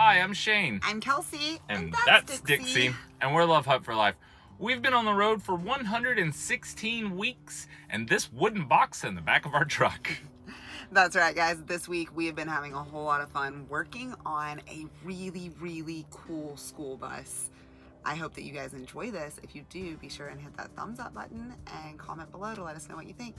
Hi, I'm Shane. I'm Kelsey. And that's Dixie. And we're Love Hut for Life. We've been on the road for 116 weeks, and this wooden box in the back of our truck. That's right, guys. This week we have been having a whole lot of fun working on a really, really cool school bus. I hope that you guys enjoy this. If you do, be sure and hit that thumbs up button and comment below to let us know what you think.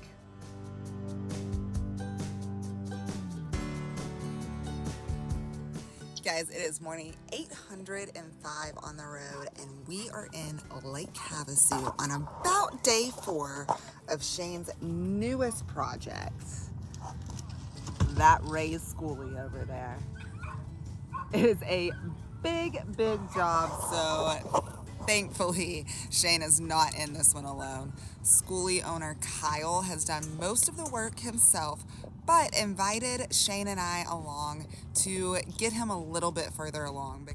Guys, it is morning 805 on the road, and we are in Lake Havasu on about day 4 of Shane's newest project. That raised Skoolie over there. It is a big, big job, so thankfully Shane is not in this one alone. Skoolie owner Kyle has done most of the work himself, but invited Shane and I along to get him a little bit further along.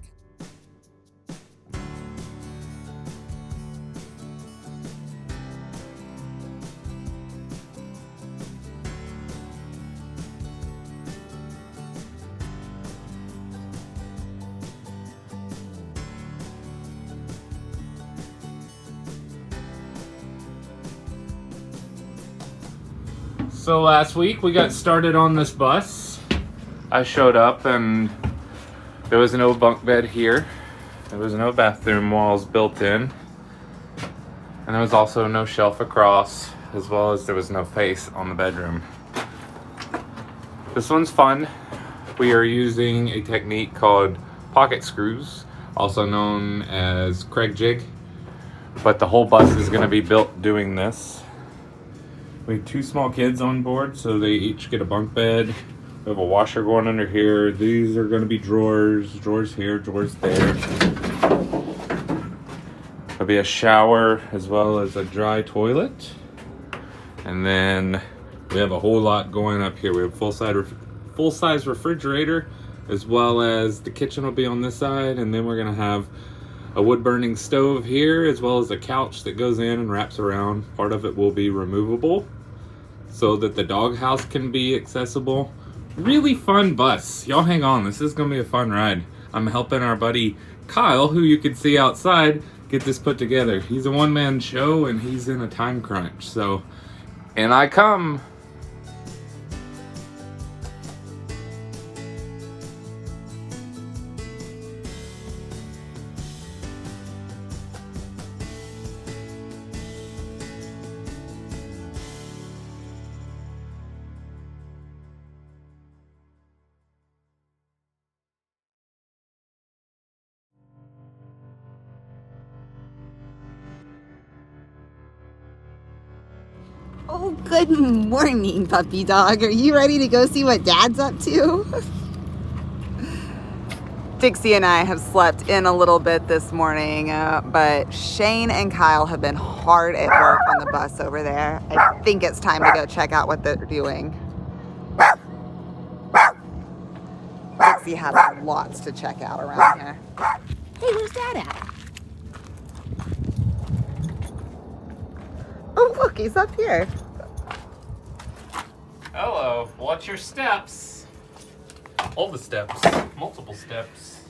So last week we got started on this bus. I showed up and there was no bunk bed here. There was no bathroom walls built in. And there was also no shelf across, as well as there was no face on the bedroom. This one's fun. We are using a technique called pocket screws, also known as Craig jig. But the whole bus is going to be built doing this. We have 2 small kids on board, so they each get a bunk bed. We have a washer going under here. These are going to be drawers. Drawers here, drawers there. There'll be a shower as well as a dry toilet. And then we have a whole lot going up here. We have full-size refrigerator, as well as the kitchen will be on this side. And then we're going to have a wood-burning stove here, as well as a couch that goes in and wraps around. Part of it will be removable so that the doghouse can be accessible. Really fun bus. Y'all hang on, this is gonna be a fun ride. I'm helping our buddy Kyle, who you can see outside, get this put together. He's a one-man show and he's in a time crunch, so in I come. Oh, good morning, puppy dog. Are you ready to go see what Dad's up to? Dixie and I have slept in a little bit this morning, but Shane and Kyle have been hard at work on the bus over there. I think it's time to go check out what they're doing. Dixie has lots to check out around here. Hey, where's Dad at? Oh, look, he's up here. Hello, watch your steps. All the steps, multiple steps.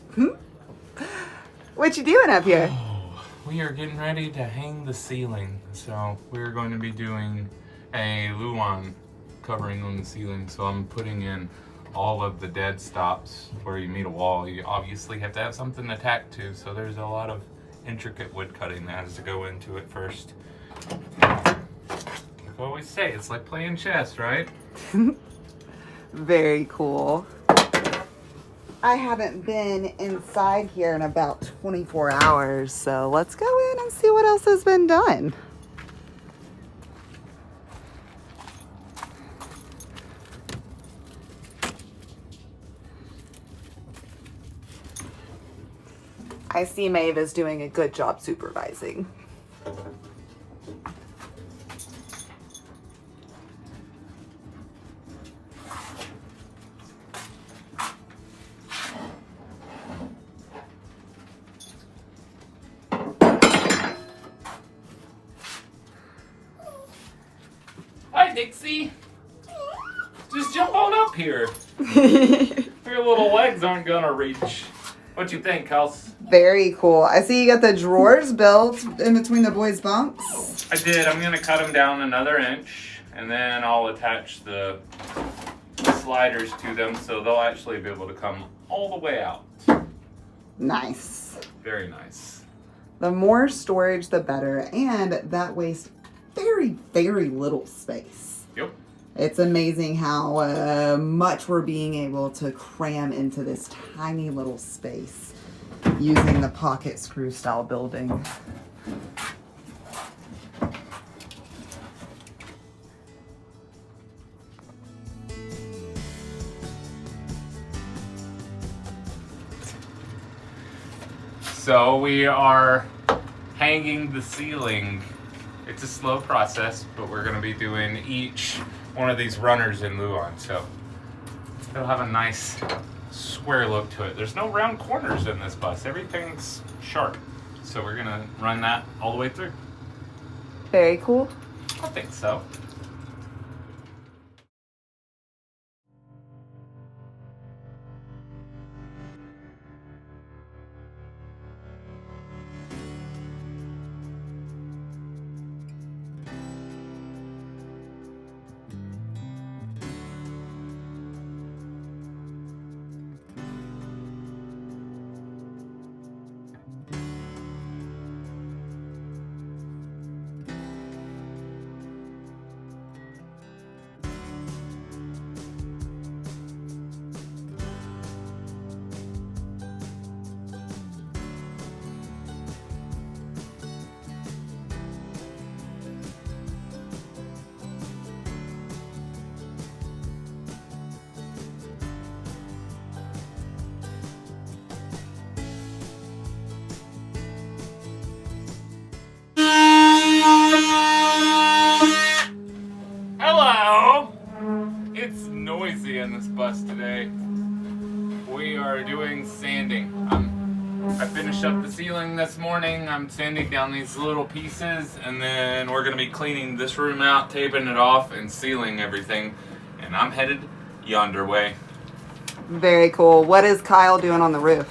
What you doing up here? Oh, we are getting ready to hang the ceiling. So we're going to be doing a luan covering on the ceiling. So I'm putting in all of the dead stops where you meet a wall. You obviously have to have something to tack to. So there's a lot of intricate wood cutting that has to go into it first. Like I always say, it's like playing chess, right? Very cool. I haven't been inside here in about 24 hours, so let's go in and see what else has been done. I see Maeve is doing a good job supervising. Dixie. Just jump on up here. Your little legs aren't gonna reach. What you think, Kels? Very cool. I see you got the drawers built in between the boys' bunks. I did. I'm gonna cut them down another inch, and then I'll attach the sliders to them so they'll actually be able to come all the way out. Nice. Very nice. The more storage, the better, and that wastes very, very little space. Yep. It's amazing how much we're being able to cram into this tiny little space using the pocket screw style building. So we are hanging the ceiling. It's a slow process, but we're gonna be doing each one of these runners in Luan. So it'll have a nice square look to it. There's no round corners in this bus. Everything's sharp. So we're gonna run that all the way through. Very cool. I think so. Hello! It's noisy in this bus today. We are doing sanding. I finished up the ceiling this morning. I'm sanding down these little pieces, and then we're gonna be cleaning this room out, taping it off, and sealing everything. And I'm headed yonder way. Very cool. What is Kyle doing on the roof?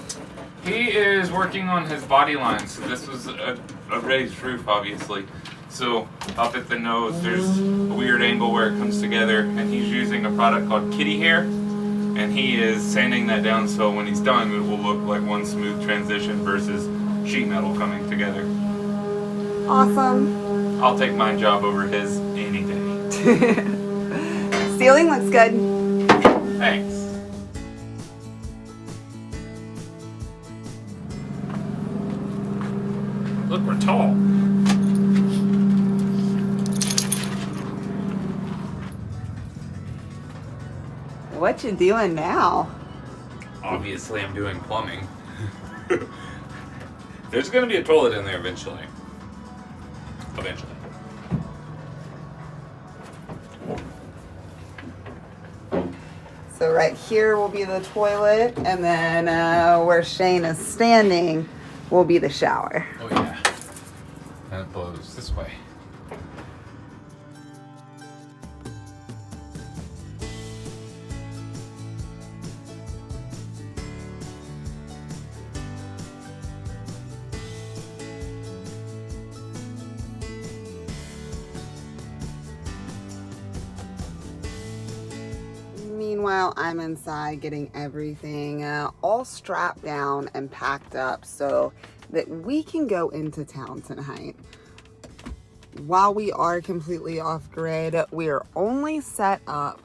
He is working on his body lines. So this was a raised roof, obviously. So up at the nose, there's a weird angle where it comes together, and he's using a product called kitty hair, and he is sanding that down so when he's done, it will look like one smooth transition versus sheet metal coming together. Awesome. I'll take my job over his any day. Ceiling looks good. Thanks. Look, we're tall. What you doing now? Obviously, I'm doing plumbing. There's going to be a toilet in there eventually. Eventually. So right here will be the toilet, and then where Shane is standing will be the shower. Oh yeah. And it blows this way. Meanwhile, I'm inside getting everything all strapped down and packed up so that we can go into town tonight. While we are completely off grid, we are only set up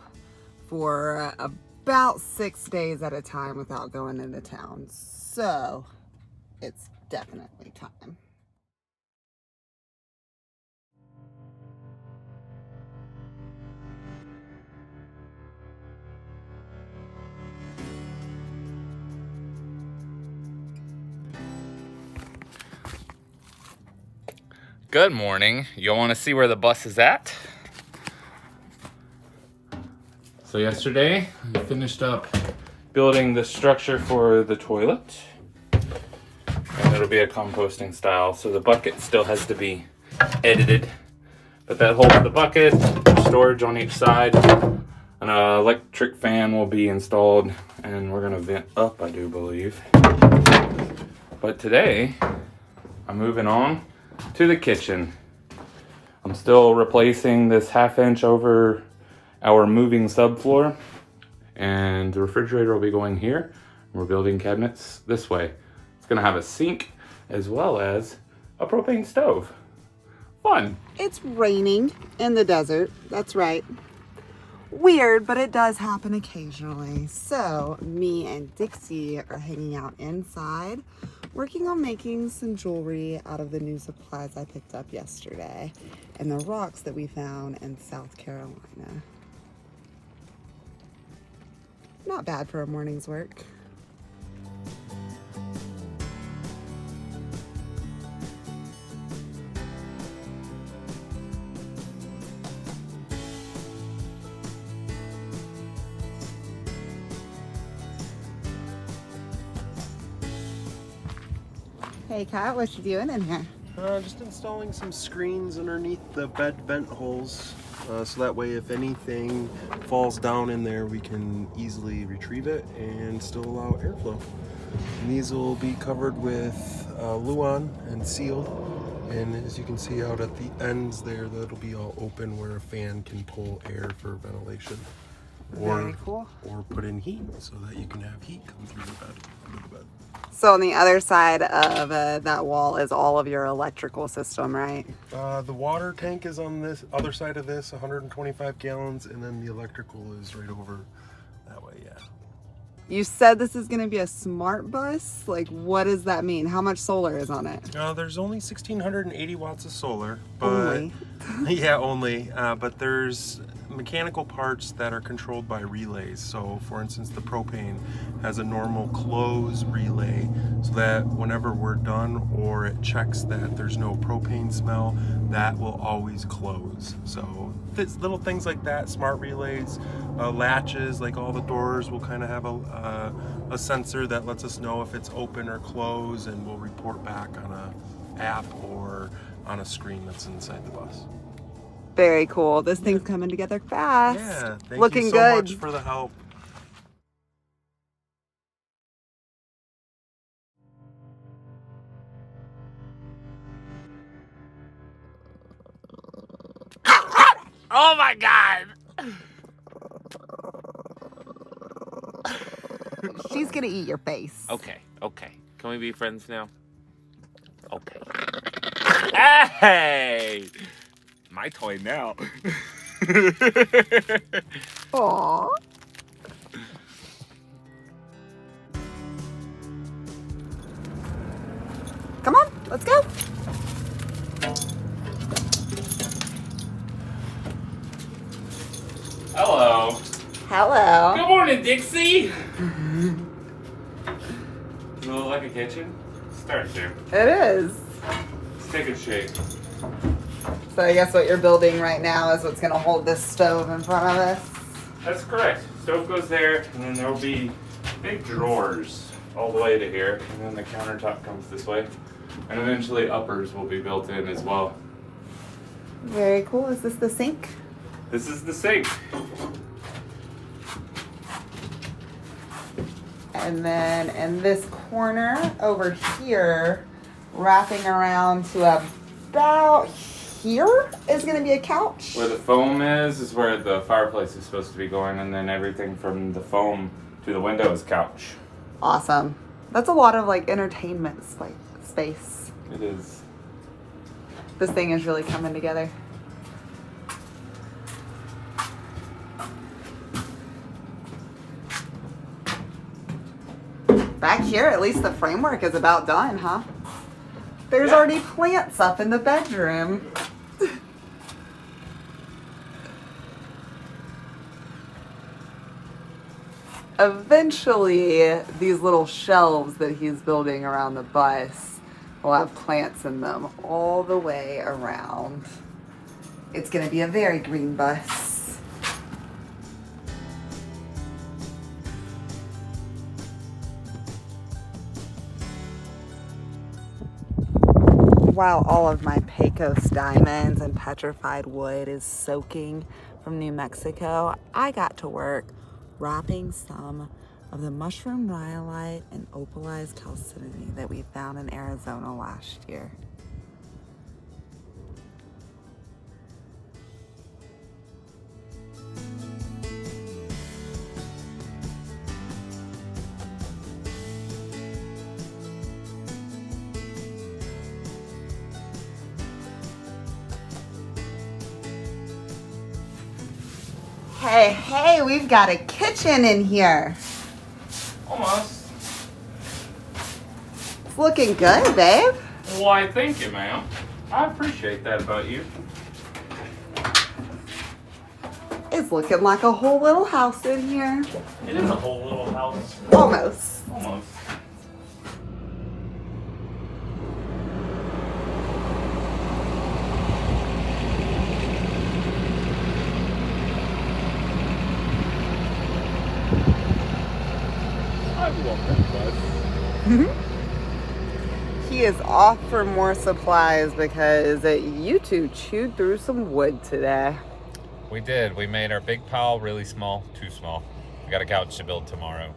for about 6 days at a time without going into town. So it's definitely time. Good morning. You want to see where the bus is at? So yesterday, we finished up building the structure for the toilet. And it'll be a composting style, so the bucket still has to be edited. But that holds the bucket, storage on each side. An electric fan will be installed, and we're gonna vent up, I do believe. But today, I'm moving on to the kitchen. I'm still replacing this 1/2 inch over our moving subfloor, and the refrigerator will be going here. We're building cabinets this way. It's gonna have a sink as well as a propane stove. Fun. It's raining in the desert, that's right. Weird, but it does happen occasionally. So me and Dixie are hanging out inside, working on making some jewelry out of the new supplies I picked up yesterday and the rocks that we found in South Carolina. Not bad for a morning's work. Hey Kat, what you doing in here? Just installing some screens underneath the bed vent holes, so that way if anything falls down in there we can easily retrieve it and still allow airflow. And these will be covered with Luan and sealed, and as you can see out at the ends there, that'll be all open where a fan can pull air for ventilation. Very cool. Or put in heat so that you can have heat come through the bed. So on the other side of that wall is all of your electrical system, right? The water tank is on this other side of this, 125 gallons, and then the electrical is right over that way, yeah. You said this is going to be a smart bus? Like, what does that mean? How much solar is on it? There's only 1,680 watts of solar. But, Only? Yeah, only. But there's mechanical parts that are controlled by relays. So, for instance, the propane has a normal close relay so that whenever we're done or it checks that there's no propane smell, that will always close. So, little things like that, smart relays, latches, like all the doors will kind of have a sensor that lets us know if it's open or closed, and we'll report back on a app or on a screen that's inside the bus. Very cool. This thing's coming together fast. Yeah, thank Looking you so good. much for the help. Oh my God! She's gonna eat your face. Okay. Can we be friends now? Okay. Hey! My toy now. Aww. Come on, let's go. Hello. Hello. Good morning, Dixie. Does it look like a kitchen? Start to. It is. Let's take a shake. So I guess what you're building right now is what's gonna hold this stove in front of us. That's correct. Stove goes there, and then there will be big drawers all the way to here, and then the countertop comes this way. And eventually uppers will be built in as well. Very cool. Is this the sink? This is the sink. And then in this corner over here, wrapping around to about here is going to be a couch. Where the foam is where the fireplace is supposed to be going, and then everything from the foam to the window is couch. Awesome. That's a lot of like entertainment space. It is. This thing is really coming together. Back here, at least the framework is about done, huh? There's already plants up in the bedroom. Eventually, these little shelves that he's building around the bus will have plants in them all the way around. It's going to be a very green bus. While all of my Pecos diamonds and petrified wood is soaking from New Mexico, I got to work wrapping some of the mushroom rhyolite and opalized calcitiny that we found in Arizona last year. Hey, we've got a kitchen in here. Almost. It's looking good, babe. Why, thank you, ma'am. I appreciate that about you. It's looking like a whole little house in here. It is a whole little house. Almost. Almost. He is off for more supplies because you two chewed through some wood today. We did. We made our big pile really small, too small. We got a couch to build tomorrow.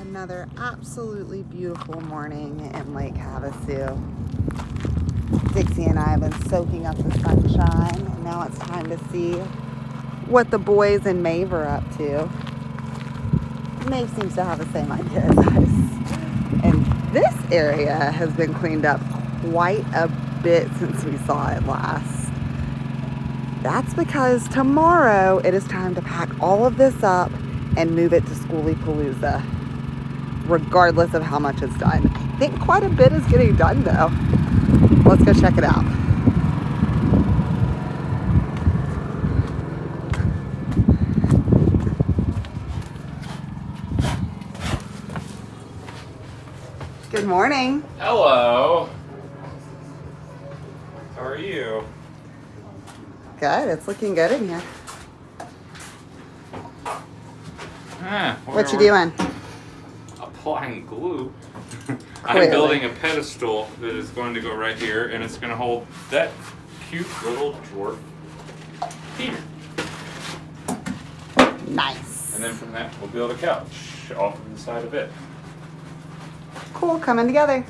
Another absolutely beautiful morning in Lake Havasu. Dixie and I have been soaking up the sunshine, and now it's time to see what the boys and Maeve are up to. Maeve seems to have the same idea as us. And this area has been cleaned up quite a bit since we saw it last. That's because tomorrow it is time to pack all of this up and move it to Skooliepalooza, regardless of how much is done. I think quite a bit is getting done though. Let's go check it out. Good morning. Hello. How are you? Good, it's looking good in here. What you doing? Applying glue. Clearly. I'm building a pedestal that is going to go right here, and it's going to hold that cute little dwarf Peter. Nice. And then from that, we'll build a couch off of the side of it. Cool, coming together.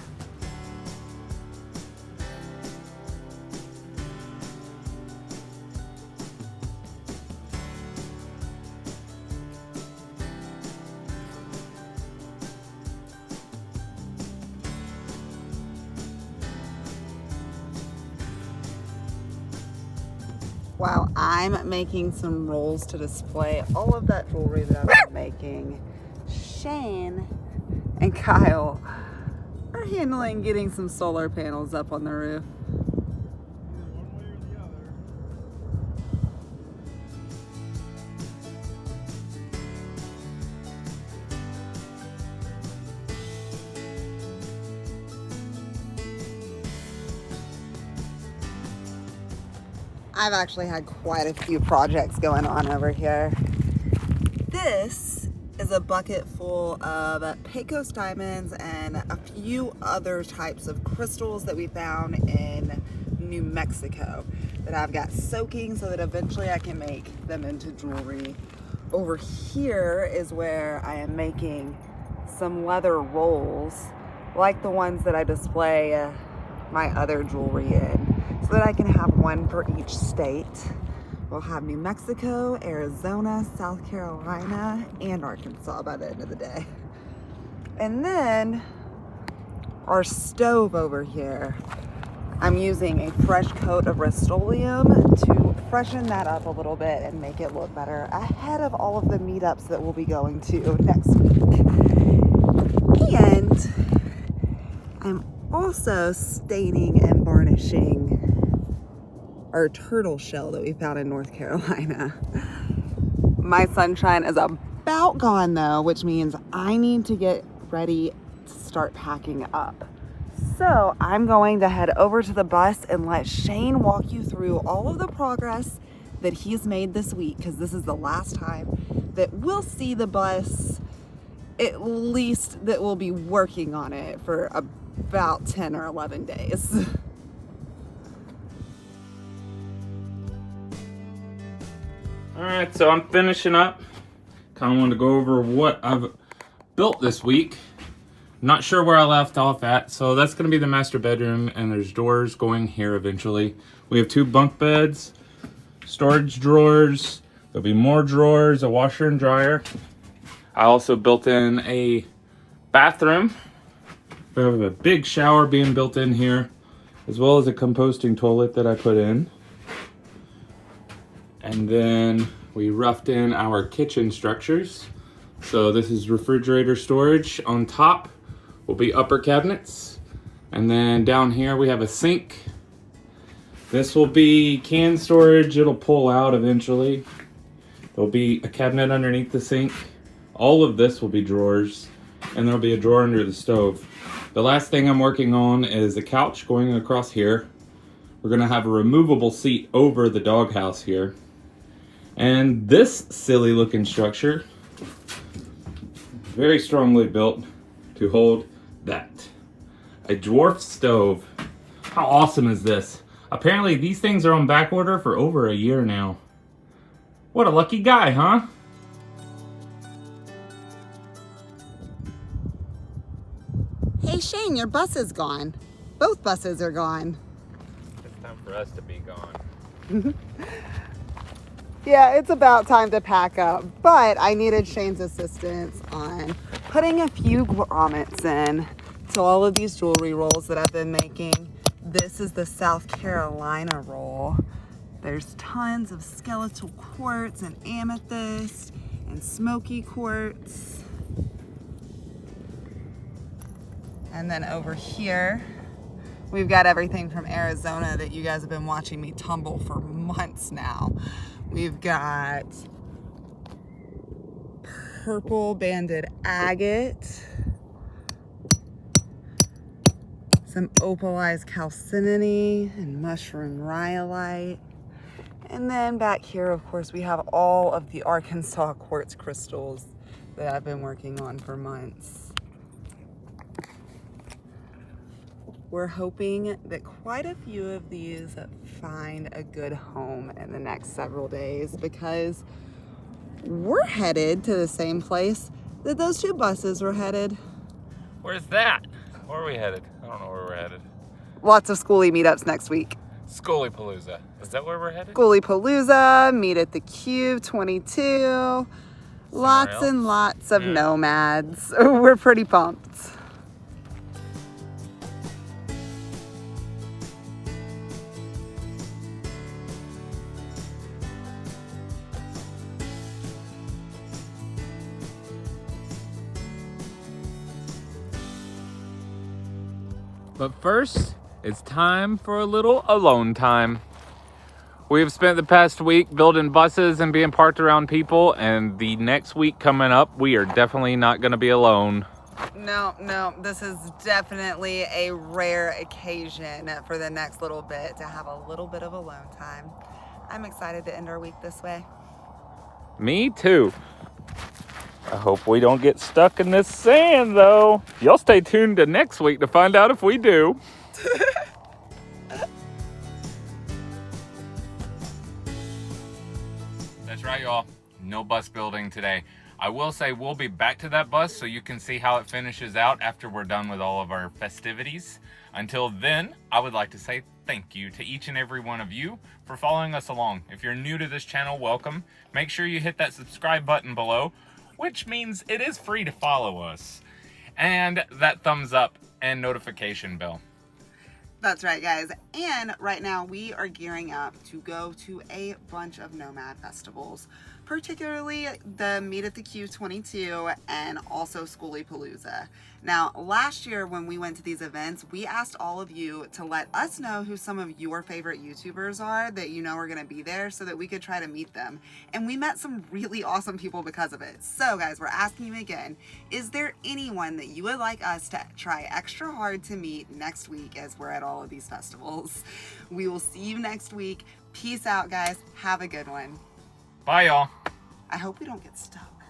While I'm making some rolls to display all of that jewelry that I've been making, Shane and Kyle are handling getting some solar panels up on the roof. I've actually had quite a few projects going on over here. This is a bucket full of Pecos diamonds and a few other types of crystals that we found in New Mexico that I've got soaking so that eventually I can make them into jewelry. Over here is where I am making some leather rolls like the ones that I display my other jewelry in, so that I can have one for each state. We'll have New Mexico, Arizona, South Carolina, and Arkansas by the end of the day. And then our stove over here, I'm using a fresh coat of Rust-Oleum to freshen that up a little bit and make it look better ahead of all of the meetups that we'll be going to next week. And I'm also staining and varnishing our turtle shell that we found in North Carolina. My sunshine is about gone though, which means I need to get ready to start packing up. So I'm going to head over to the bus and let Shane walk you through all of the progress that he's made this week, because this is the last time that we'll see the bus, at least that we'll be working on it for about 10 or 11 days. All right, so I'm finishing up kind of wanted to go over what I've built this week. Not sure where I left off at. So that's going to be the master bedroom, and there's doors going here eventually. We have 2 bunk beds, storage drawers. There'll be more drawers, a washer and dryer. I also built in a bathroom. We have a big shower being built in here, as well as a composting toilet that I put in. And then we roughed in our kitchen structures. So this is refrigerator storage. On top will be upper cabinets. And then down here we have a sink. This will be can storage. It'll pull out eventually. There'll be a cabinet underneath the sink. All of this will be drawers. And there'll be a drawer under the stove. The last thing I'm working on is a couch going across here. We're gonna have a removable seat over the doghouse here. And this silly looking structure, very strongly built to hold that. A dwarf stove. How awesome is this? Apparently these things are on back order for over a year now. What a lucky guy, huh? Hey Shane, your bus is gone. Both buses are gone. It's time for us to be gone. Yeah, it's about time to pack up, but I needed Shane's assistance on putting a few grommets in to all of these jewelry rolls that I've been making. This is the South Carolina roll. There's tons of skeletal quartz and amethyst and smoky quartz. And then over here, we've got everything from Arizona that you guys have been watching me tumble for months now. We've got purple banded agate, some opalized calcinity and mushroom rhyolite. And then back here, of course, we have all of the Arkansas quartz crystals that I've been working on for months. We're hoping that quite a few of these find a good home in the next several days, because we're headed to the same place that those 2 buses were headed. Where's that? Where are we headed? I don't know where we're headed. Lots of Skoolie meetups next week. Skooliepalooza. Is that where we're headed? Skooliepalooza, meet at the Cube 22. Lots else? and lots of nomads. We're pretty pumped. But first, it's time for a little alone time. We have spent the past week building buses and being parked around people, and the next week coming up, we are definitely not going to be alone. No, this is definitely a rare occasion for the next little bit to have a little bit of alone time. I'm excited to end our week this way. Me too. I hope we don't get stuck in this sand, though. Y'all stay tuned to next week to find out if we do. That's right, y'all. No bus building today. I will say we'll be back to that bus so you can see how it finishes out after we're done with all of our festivities. Until then, I would like to say thank you to each and every one of you for following us along. If you're new to this channel, welcome. Make sure you hit that subscribe button below, which means it is free to follow us, and that thumbs up and notification bell. That's right, guys. And right now we are gearing up to go to a bunch of nomad festivals, particularly the Meet at the Q22 and also Skooliepalooza. Now, last year when we went to these events, we asked all of you to let us know who some of your favorite YouTubers are that you know are going to be there so that we could try to meet them. And we met some really awesome people because of it. So guys, we're asking you again, is there anyone that you would like us to try extra hard to meet next week as we're at all of these festivals? We will see you next week. Peace out, guys. Have a good one. Bye, y'all. I hope we don't get stuck.